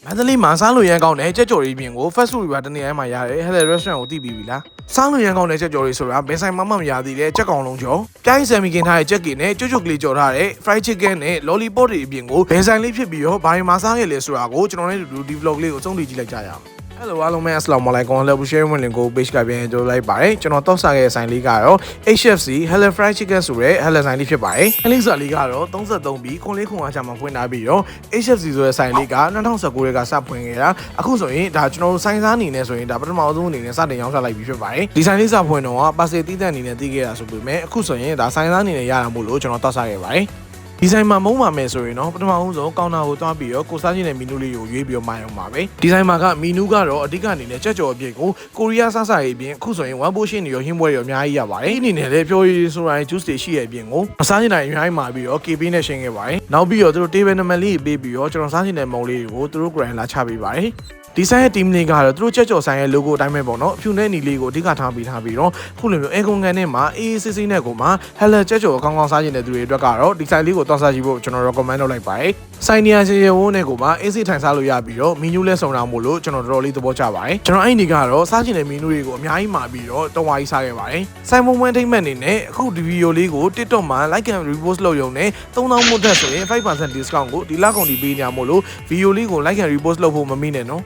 မန္တလေးမှာစားလို့ရန်ကောင်းတဲ့ကြက်ကြော်ရီပြင်ကို fast food တွေပါတနေ့တိုင်းမှာရတယ် Hello Restaurant ကိုသိပြီးပြီလားစားလို့ရန်ကောင်းတဲ့ကြက်ကြော်ရီဆိုတာဘယ်ဆိုင်မှမရသေးတဲ့ကြက်ကောင်လုံးကြော်ပြိုင်းဆန်မီကင်ထားတဲ့ကြက်ကင်နဲ့ကျွတ်ကလေးကြော်ထားတဲ့ fried chicken နဲ့ lollipop တွေအပြင်ကိုဘယ်ဆိုင်လေးဖြစ်ပြီးတော့ဘာတွေမှာစားခဲ့လဲဆိုတာကိုကျွန်တော်နဲ့ဒီ vlog လေးကိုအဆုံးထိကြည့်လိုက်ကြရအောင်Hello အားလုံးပဲ Assalamu alaikum hello share ဝင်လင်ကို page ကပြန်ကြိုလိုက်ပါတယ်ကျွန်တော်တောက်စားခဲ့တဲ့ဆိုင်လေးကတော့ HFC Hello Fried Chicken ဆိုတဲ့ Hello ဆိုင်လေးဖြစ်ပါတယ်အလေးစားလေးကတော့33ပြီးခွန်လေးခွန်အားချမှာဖွင့်ထားပြီးတော့ HFC ဆိုတဲ့ဆိုင်လေးက2019ကစဖွင့်ခဲ့တာအခုဆိုရင်ဒါကျွန်တော်တို့ဆိုင်စားအနေနဲ့ဆိုရင်ဒါပထမဆုံးအနေနဲ့စတင်ရောင်းချလိုက်ပြီးဖြစ်ပါတယ်ဒီဆိုင်လေးစဖွင့်တော့ပါစေတီးတဲ့အနေနဲ့တီးခဲ့တာဆိုပေမဲ့အခုဆိုရင်ဒါဆိုင်စားအနေနဲ့ရတာမို့လို့ကျွန်တော်တောက်စားခဲ့ပါတယ်ဒီဆိုင်မှာမုံပါမယ်ဆိုရင်တော့ပထမဆုံးကောင်တာကိုတွားပြီးတော့ကိုစားခြင်းတဲ့မီနူလေးကိုရွေးပြီးတော့မှအောင်ပါပဲဒီဆိုင်မှာကမီနူကတော့အဓိကအနေနဲ့ကြက်ကြော်အပြည့်ကိုကိုရီးယားစားစာရေးအပြင်အခုဆိုရင်1 portion တွေရောဟင်းပွဲတွေရောအများကြီးရပါတယ်ဒီအနေနဲ့လည်းပြောရည်ဆိုတိုင်း juice တွေရှိရဲ့အပြင်ကိုစားခြင်းတိုင်းအများကြီးမှာပြီးတော့ KB နဲ့ရှင်းခဲ့ပါတယ်နောက်ပြီးတော့သူတို့ table number လေးပေးပြီးတော့ကျွန်တော်စားခြင်းတဲ့မုံလေးတွေကိုသူတို့ grand လာချပေးပါတယ်ဒီဆိုင်ရဲ့ team လေးကတော့သူတို့ချက်ကြော်ဆိုင်ရဲ့ logo အတိုင်းပဲပေါ့နော်အဖြူနဲ့နီလေးကိုအဓိကထားပြီးတော့ခုလိုမျိုးအဲကွန်ကန်နဲ့မှာအေးအေးဆေးဆေးနဲ့ကိုမှ Hello ချက်ကြော်ကောင်းကောင်းစားခြင်းတဲ့သူတွေအတွက်ကတော့ဒီဆိုင်လေးကိုတောက်စားကြည့်ဖို့ကျွန်တော် recommend လုပ်လိုက်ပါတယ်ဆိုင်နေရာချေဝန်းနဲ့ကိုမှအေးဆေးထိုင်စားလို့ရပြီးတော့ menu လဲစုံတာမို့လို့ကျွန်တော်တော်တော်လေးသဘောကျပါတယ်ကျွန်တော်အဲ့ဒီကတော့စားခြင်းတဲ့ menu တွေကိုအများကြီးမှာပြီးတော့တော်ဝါကြီးစားခဲ့ပါတယ်ဆိုင်မုံမွန်းထိမ့်မှတ်နေနဲ့အခုဒီဗီဒီယိုလေးကို TikTok မှာ like and repost လုပ်ရုံနဲ့3000မို့တက်ဆိုရင် 5% discount ကိုဒီလကုန်ဒီပေးနေမှာမို့လို့ဗီဒီယိုလေးကို like and repost လုပ်ဖို့မမေ့နဲ့နော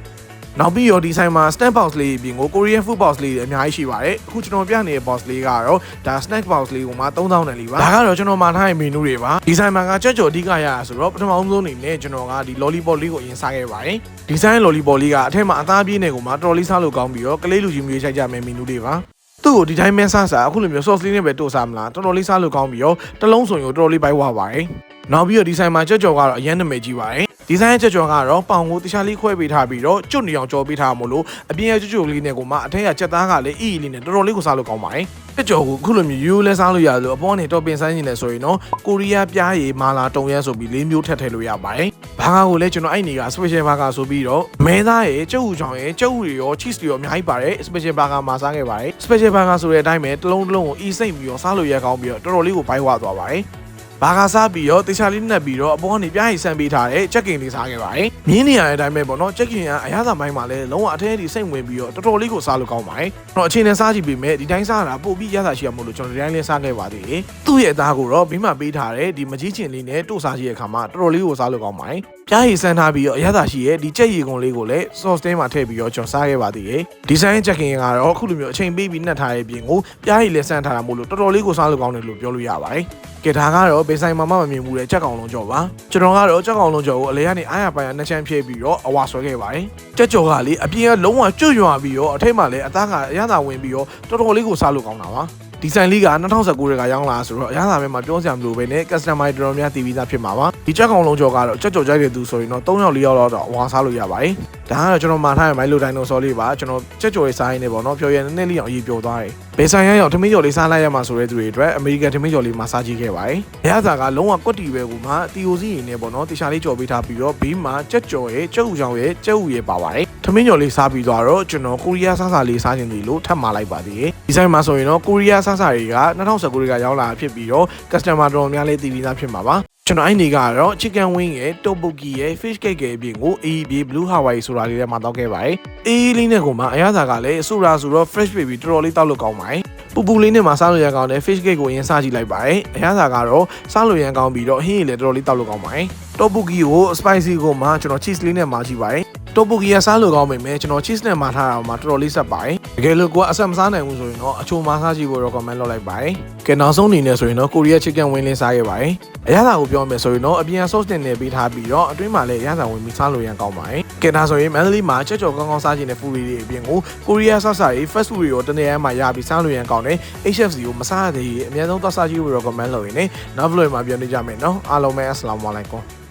်နောက်ပြီးတော့ဒီဆိုင်မှာ snack box လေးပြင်ကို Korean food box လေးအများကြီးရှိပါတယ်အခုကျွန်တော်ပြနေတဲ့ box လေးကတော့ဒါ snack box လေးကိုမှ3000နဲ့လေးပါဒါကတော့ကျွန်တော်မှာထားတဲ့ menu တွေပါဒီဆိုင်မှာကကြက်ကြော်အဓိကရတာဆိုတော့ပထမဆုံးအနေနဲ့ကျွန်တော်ကဒီ lollipop လေးကိုအရင်စားခဲ့ပါတယ်ဒီဆိုင် lollipop လေးကအထက်မှာအသားပြည့်နေကိုမှတော်တော်လေးစားလို့ကောင်းပြီးတော့ကလေးလူကြီးမျိုးချိုက်ကြမယ် menu တွေပါသူ့ကိုဒီတိုင်းမဲစားအခုလိုမျိုး sauce လေးနဲ့ပဲတို့စားမလားတော်တော်လေးစားလို့ကောင်းပြီးတော့တစ်လုံးစုံကိုတော်တော်လေးပိုက်ဝပါတယ်နောက်ပြီးတော့ဒီဆိုင်မှာကြက်ကြော်ကတော့အရင်နာမည်ကြီးပါတယ်ဒီဇိုင်းချက်ကြော်ကတော့ပေါင်ကိုတခြားလေးခွဲပေးထားပြီးတော့ကျွတ်နေအောင်ကြော်ပေးထားမို့လို့အပြင်ရဲ့ကျွတ်လေးနဲ့ကိုမှအထက်ကချက်သားကလည်းအီလေးနဲ့တော်တော်လေးကိုစားလို့ကောင်းပါတယ်ချက်ကြော်ကိုခုလိုမျိုးရိုးလဲစားလို့ရလို့အပေါ်ကနေတော့ပင်ဆိုင်နေလဲဆိုရင်တော့ကိုရီးယားပြားရည်မာလာတုံရမ်းဆိုပြီး၄မျိုးထပ်ထည့်လို့ရပါတယ်ဘာကာကိုလည်းကျွန်တော်အဲ့နေက special burger ဆိုပြီးတော့မဲသားရည်ကျုပ်ဥချောင်းရည်ကျုပ်ဥတွေရော cheese တွေရောအများကြီးပါတယ် special burger မှာစားခဲ့ပါတယ် special burger ဆိုတဲ့အတိုင်းပဲတစ်လုံးကိုအီစိတ်ပြီးတော့စားလို့ရကောင်းပြီးတော့တော်တော်လေးကိုဘိုက်ဝသွားပါတယ်ဘာကစားပြီးတော့တခြားလေးနှက်ပြီးတော့အပေါ်ကနေပြားရီဆန်ပေးထားတဲ့ချက်ကင်လေးစားခဲ့ပါတယ်။မြင်းနေရတဲ့အတိုင်းပဲပေါ့နော်ချက်ကင်ကအရသာပိုင်းမှာလည်းလုံးဝအထဲအထိစိတ်ဝင်ပြီးတော့တော်တော်လေးကိုစားလို့ကောင်းပါတယ်။ကျွန်တော်အချိန်နဲ့စားကြည့်ပြီးမဲ့ဒီတိုင်းစားတာပို့ပြီးရတာရှိရမို့လို့ကျွန်တော်ဒီတိုင်းလေးစားခဲ့ပါသေးတယ်။သူ့ရဲ့အသားကိုတော့ဘေးမှာပေးထားတဲ့ဒီမကြီးချင်လေးနဲ့တို့စားကြည့်တဲ့အခါမှာတော်တော်လေးကိုစားလို့ကောင်းပါတယ်။ပြားရီဆန်ထားပြီးတော့အရသာရှိရဲ့ဒီချက်ရီကုန်လေးကိုလည်း sauce ထဲမှာထည့်ပြီးတော့ကျွန်တော်စားခဲ့ပါသေးတယ်။ဒီဇိုင်းချက်ကင်ကတော့အခုလိုမျိုးအချိန်ပေးပြီးနှက်ထားတဲ့ပြင်ကိုပြားရီလည်းဆန်ထားတာမို့လို့တော်တော်လေးကိုစားလို့ကောင်းတယ်လို့ပြောလို့ရပါတယ်။ကဲဒါကတော့ဘေးဆိုင်မှာမမြင်ဘူးတဲ့ကြက်ကောင်လုံးကြော်ပါကျွန်တော်ကတော့ကြက်ကောင်လုံးကြော်ကိုအလဲကနေအားရပိုင်းနှစ်ချမ်းဖြည့်ပြီးတော့အဝါဆွဲခဲ့ပါတယ်ကြက်ကြော်ကလေအပြင်ကလုံးဝကျွတ်ရွာပြီးတော့အထိတ်မှလည်းအသားကအရသာဝင်ပြီးတော့တော်တော်လေးကိုစားလို့ကောင်းတာပါဒီဆိုင်လေးက2019ကရောင်းလာဆိုတော့အရသာပဲမှာပြောစရာမလိုပဲနဲ့ customer တော်တော်များတည်ပြီးသားဖြစ်မှာပါဒီကြက်ကောင်လုံးကြော်ကတော့ကြက်ကြော်ကြိုက်တဲ့သူဆိုရင်တော့3ယောက်4ယောက်လောက်တော့ဝါစားလို့ရပါတယ်ဒါကတော့ကျွန်တော်မှာထားတဲ့မိုင်းလိုတိုင်းတော့စောလေးပါကျွန်တော်ကြက်ကြော်ရေးစားရင်းနေပေါ့နော်ပြောရနည်းနည်းလေးအောင်အရေးပြောသွားတယ်ဘယ်ဆိုင်ရောက်ထမင်းကြော်လေးစားလိုက်ရမှာဆိုတဲ့သူတွေအတွက်အမေရိကန်ထမင်းကြော်လေးမှာစားကြည့်ခဲ့ပါတယ်။ရသာကလုံးဝကွက်တီပဲကိုမှတီယိုစီရင်းနဲ့ပေါ့နော်တခြားလေးကြော်ပေးထားပြီးတော့ဘေးမှာကြက်ကြော်ရဲ့ကြက်ဥချောင်းရဲ့ကြက်ဥရဲ့ပါပါတယ်။ထမင်းကြော်လေးစားပြီးတော့ကျွန်တော်ကိုရီးယားစားစာလေးစားခြင်းလို့ထပ်မှာလိုက်ပါသေးတယ်။ဒီဆိုင်မှာဆိုရင်တော့ကိုရီးယားစားစာတွေက2019ကရောက်လာဖြစ်ပြီးတော့ customer တော်များလေးတည်ပြီးသားဖြစ်မှာပါ။ကျွန်တော်အဲ့ဒီကတော့ chicken wing ရဲ့ tteokbokki ရဲ့ fish cake ရဲ့အပြင်ကို AEB blue hawaii ဆိုတာလေးထဲမှာတောက်ခဲ့ပါတယ်။အေးလေးနဲ့ကိုမှအရသာကလည်းဆိုတော့ fresh baby တော်တော်လေးတောက်လို့ကောင်းပါတယ်။ပူပူလေးနဲ့မှစားလို့ရကောင်းတဲ့ fish cake ကိုအရင်စားကြည့်လိုက်ပါတယ်။အရသာကတော့စားလို့ရကောင်းပြီးတော့ဟင်းရည်လည်းတော်တော်လေးတောက်လို့ကောင်းပါတယ်။ tteokbokki ကို spicy ကိုမှကျွန်တော် cheese လေးနဲ့မှာကြည့်ပါတယ်။ tteokbokki ကစားလို့ကောင်းပေမဲ့ကျွန်တော် cheese နဲ့မှာထားတာမှတော်တော်လေးဆက်ပါတယ်။တကယ်လို့ကိုကအဆက်မစားနိုင်ဘူးဆိုရင်တော့အချိုမာစားကြည့်ဖို့ recommend လုပ်လိုက်ပါတယ်။ကဲနောက်ဆုံးအနေနဲ့ဆိုရင်တော့ Korea chicken wing လေးစားခဲ့ပါတယ်။အရသာကိုပြောမယ်ဆိုရင်တော့အပြင် sauce နဲ့ပေးထားပြီးတော့အတွင်းမှာလည်းအရသာဝင်ပြီးစားလို့ရကောင်းပါတယ်။ကဲဒါဆိုရင်မန္တလေးမှာချက်ကြော်ကောင်းကောင်းစားခြင်းတဲ့ food တွေအပြင်ကို Korea စားစာရေး fast food တွေရောတနေ့တိုင်းမှာရပြီးစားလို့ရကောင်းတဲ့ HFC ကိုမစားရသေးရင်အများဆုံးသွားစားကြည့်ဖို့ recommend လုပ်ရင်းနဲ့နောက် vlog မှာပြန်နေကြမယ်နော်။အားလုံးပဲ Assalamu alaikum